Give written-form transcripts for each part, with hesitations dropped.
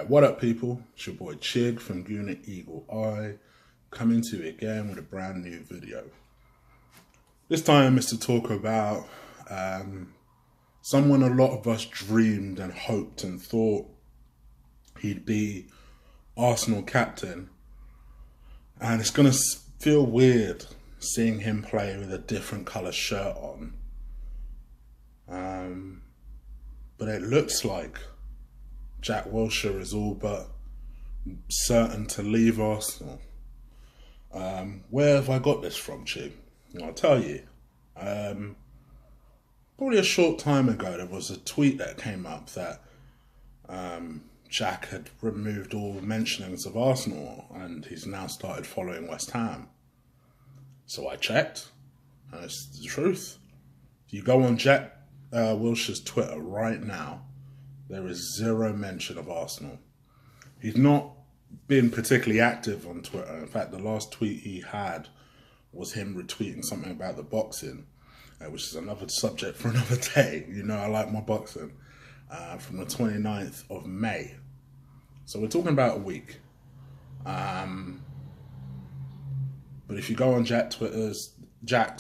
Alright, what up people? It's your boy Chig from Unit Eagle Eye, coming to you again with a brand new video. This time is to talk about someone a lot of us dreamed and hoped and thought he'd be Arsenal captain. And it's going to feel weird seeing him play with a different colour shirt on. But it looks like Jack Wilshere is all but certain to leave Arsenal. Where have I got this from, Chig? I'll tell you. Probably a short time ago, there was a tweet that came up that Jack had removed all mentionings of Arsenal and he's now started following West Ham. So I checked, and it's the truth. If you go on Jack Wilshere's Twitter right now, there is zero mention of Arsenal. He's not been particularly active on Twitter. In fact, the last tweet he had was him retweeting something about the boxing, which is another subject for another day. You know I like my boxing. From the 29th of May. So we're talking about a week. But if you go on Jack's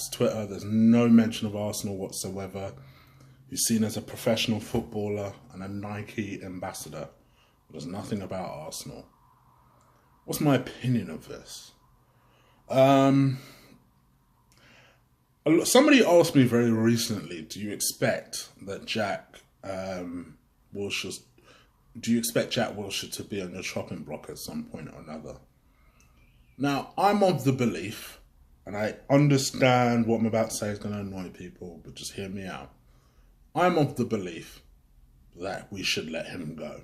Twitter, there's no mention of Arsenal whatsoever. He's seen as a professional footballer and a Nike ambassador. There's nothing about Arsenal. What's my opinion of this? Somebody asked me very recently, do you expect Jack Wilshere to be on your chopping block at some point or another? Now, I'm of the belief, and I understand what I'm about to say is going to annoy people, but just hear me out. I'm of the belief that we should let him go.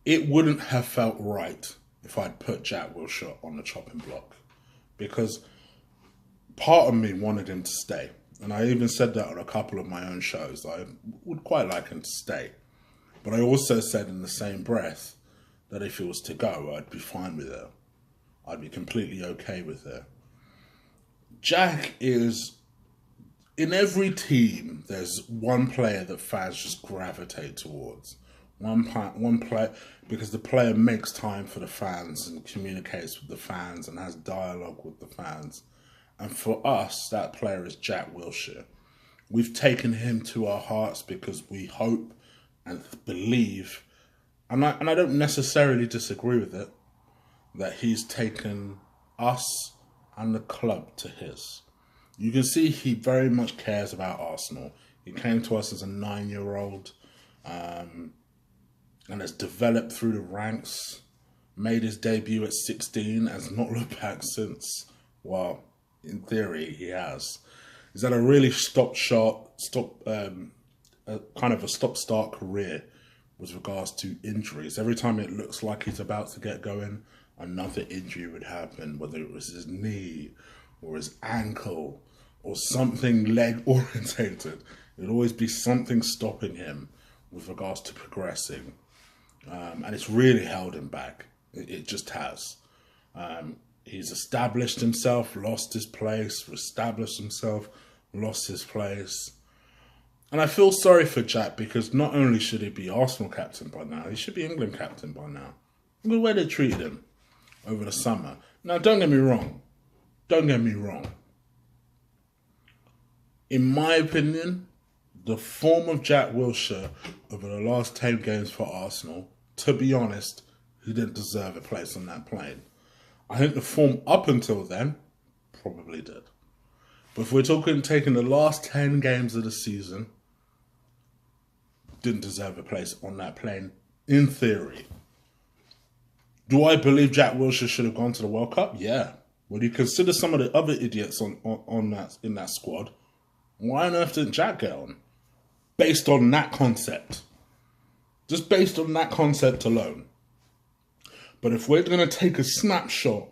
It wouldn't have felt right if I'd put Jack Wilshere on the chopping block, because part of me wanted him to stay. And I even said that on a couple of my own shows. I would quite like him to stay. But I also said in the same breath that if he was to go, I'd be fine with it. I'd be completely okay with it. Jack is... In every team, there's one player that fans just gravitate towards. One player, because the player makes time for the fans and communicates with the fans and has dialogue with the fans. And for us, that player is Jack Wilshere. We've taken him to our hearts because we hope and believe, and I don't necessarily disagree with it, that he's taken us and the club to his. You can see he very much cares about Arsenal. He came to us as a 9-year-old and has developed through the ranks, made his debut at 16, has not looked back since. Well, in theory, he has. He's had a really kind of a stop-start career with regards to injuries. Every time it looks like he's about to get going, another injury would happen, whether it was his knee or his ankle or something leg-orientated. There'd always be something stopping him with regards to progressing. And it's really held him back. It just has. He's established himself, lost his place, reestablished himself, lost his place. And I feel sorry for Jack, because not only should he be Arsenal captain by now, he should be England captain by now. Look at the way they treated him over the summer. Now, don't get me wrong. In my opinion, the form of Jack Wilshere over the last 10 games for Arsenal, to be honest, he didn't deserve a place on that plane. I think the form up until then probably did. But if we're taking the last 10 games of the season, didn't deserve a place on that plane, in theory. Do I believe Jack Wilshere should have gone to the World Cup? Yeah. When you consider some of the other idiots in that squad, why on earth didn't Jack get on? Based on that concept. Just based on that concept alone. But if we're going to take a snapshot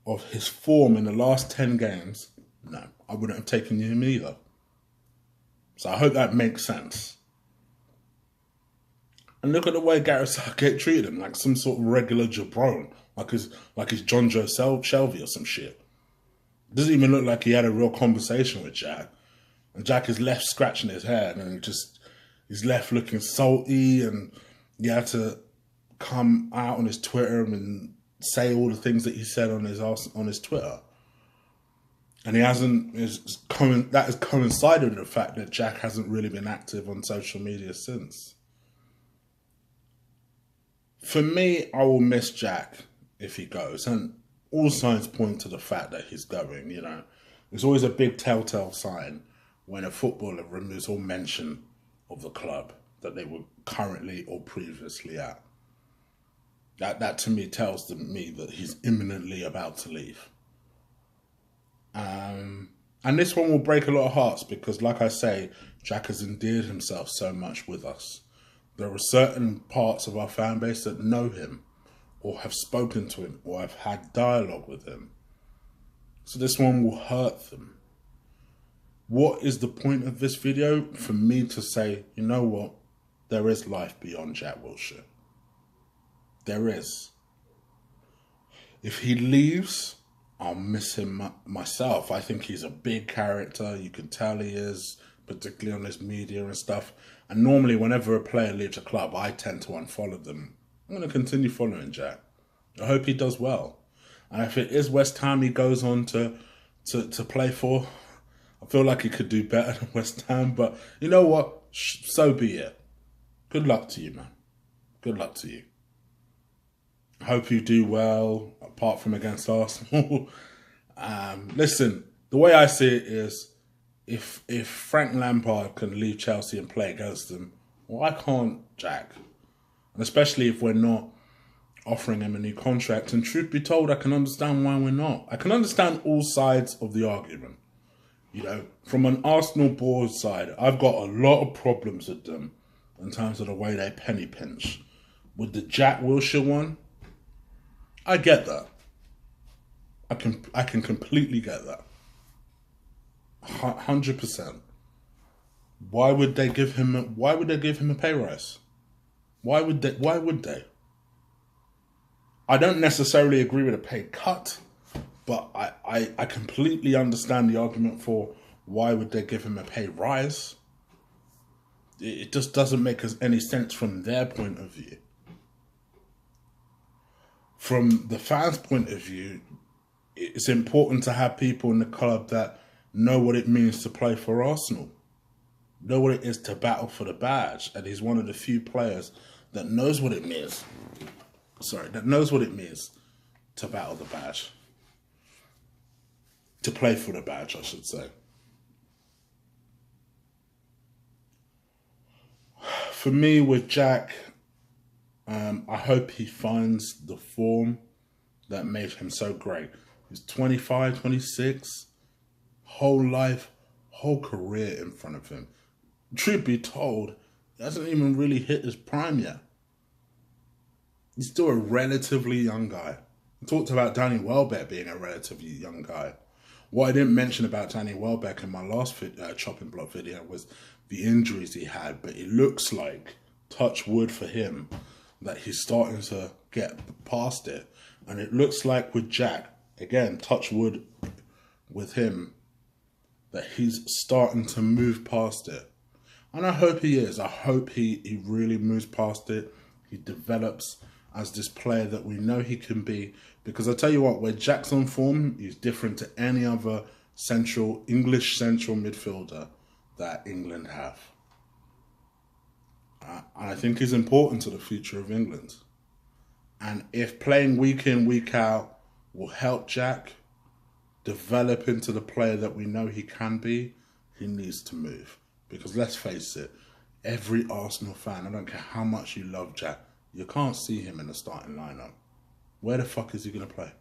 of his form in the last 10 games, no, I wouldn't have taken him either. So I hope that makes sense. And look at the way Gareth Southgate treated him, like some sort of regular jabron, like he's John Joe Shelby or some shit. Doesn't even look like he had a real conversation with Jack. And Jack is left scratching his head, and he's left looking salty, and you had to come out on his Twitter and say all the things that he said on his Twitter. And he hasn't, that has coincided with the fact that Jack hasn't really been active on social media since. For me, I will miss Jack if he goes. And all signs point to the fact that he's going, you know. There's always a big telltale sign when a footballer removes all mention of the club that they were currently or previously at. That to me tells me that he's imminently about to leave. And this one will break a lot of hearts because, like I say, Jack has endeared himself so much with us. There are certain parts of our fan base that know him or have spoken to him or have had dialogue with him. So this one will hurt them. What is the point of this video? For me to say, you know what? There is life beyond Jack Wilshere. There is. If he leaves, I'll miss him myself. I think he's a big character. You can tell he is, particularly on his media and stuff. And normally whenever a player leaves a club, I tend to unfollow them. I'm going to continue following Jack. I hope he does well. And if it is West Ham he goes on to play for, I feel like he could do better than West Ham. But you know what? So be it. Good luck to you, man. Good luck to you. I hope you do well, apart from against Arsenal. Listen, the way I see it is, if Frank Lampard can leave Chelsea and play against them, why can't Jack? And especially if we're not offering him a new contract. And truth be told, I can understand why we're not. I can understand all sides of the argument. You know, from an Arsenal board side, I've got a lot of problems with them in terms of the way they penny pinch. With the Jack Wilshere one, I get that. I can completely get that. 100%. Why would they give him a pay rise? Why would they? I don't necessarily agree with a pay cut, but I completely understand the argument for why would they give him a pay rise. It just doesn't make any sense from their point of view. From the fans' point of view, it's important to have people in the club that know what it means to play for Arsenal, know what it is to battle for the badge, and he's one of the few players that knows what it means. That knows what it means to battle the badge, to play for the badge, I should say. For me, with Jack, I hope he finds the form that made him so great. He's 25, 26, whole life, whole career in front of him. Truth be told, he hasn't even really hit his prime yet. He's still a relatively young guy. I talked about Danny Welbeck being a relatively young guy. What I didn't mention about Danny Welbeck in my last chopping block video was the injuries he had, but it looks like, touch wood for him, that he's starting to get past it. And it looks like with Jack, again, touch wood with him, that he's starting to move past it. And I hope he is. I hope he really moves past it. He develops as this player that we know he can be. Because I tell you what, where Jack's on form, he's different to any other English central midfielder that England have. And I think he's important to the future of England. And if playing week in, week out will help Jack develop into the player that we know he can be, he needs to move. Because let's face it, every Arsenal fan, I don't care how much you love Jack, you can't see him in the starting lineup. Where the fuck is he going to play?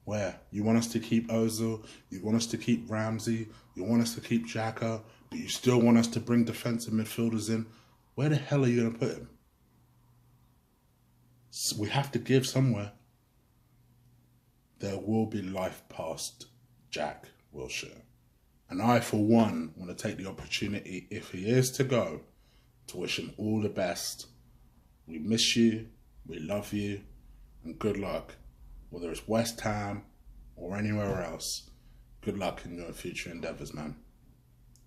Where? You want us to keep Ozil, you want us to keep Ramsey, you want us to keep Xhaka, but you still want us to bring defensive midfielders in? Where the hell are you going to put him? So we have to give somewhere. There will be life past Jack Wilshere. And I, for one, want to take the opportunity, if he is to go, to wish him all the best. We miss you, we love you, and good luck. Whether it's West Ham or anywhere else, good luck in your future endeavours, man.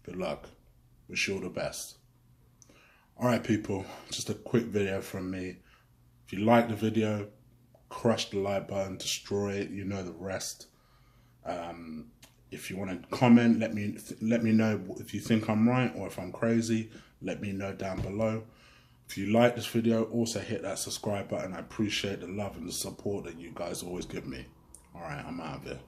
Good luck. Wish you all the best. Alright, people, just a quick video from me. If you like the video, crush the like button, destroy it, you know the rest. If you want to comment, let me know if you think I'm right or if I'm crazy. Let me know down below. If you like this video, also hit that subscribe button. I appreciate the love and the support that you guys always give me. All right, I'm out of here.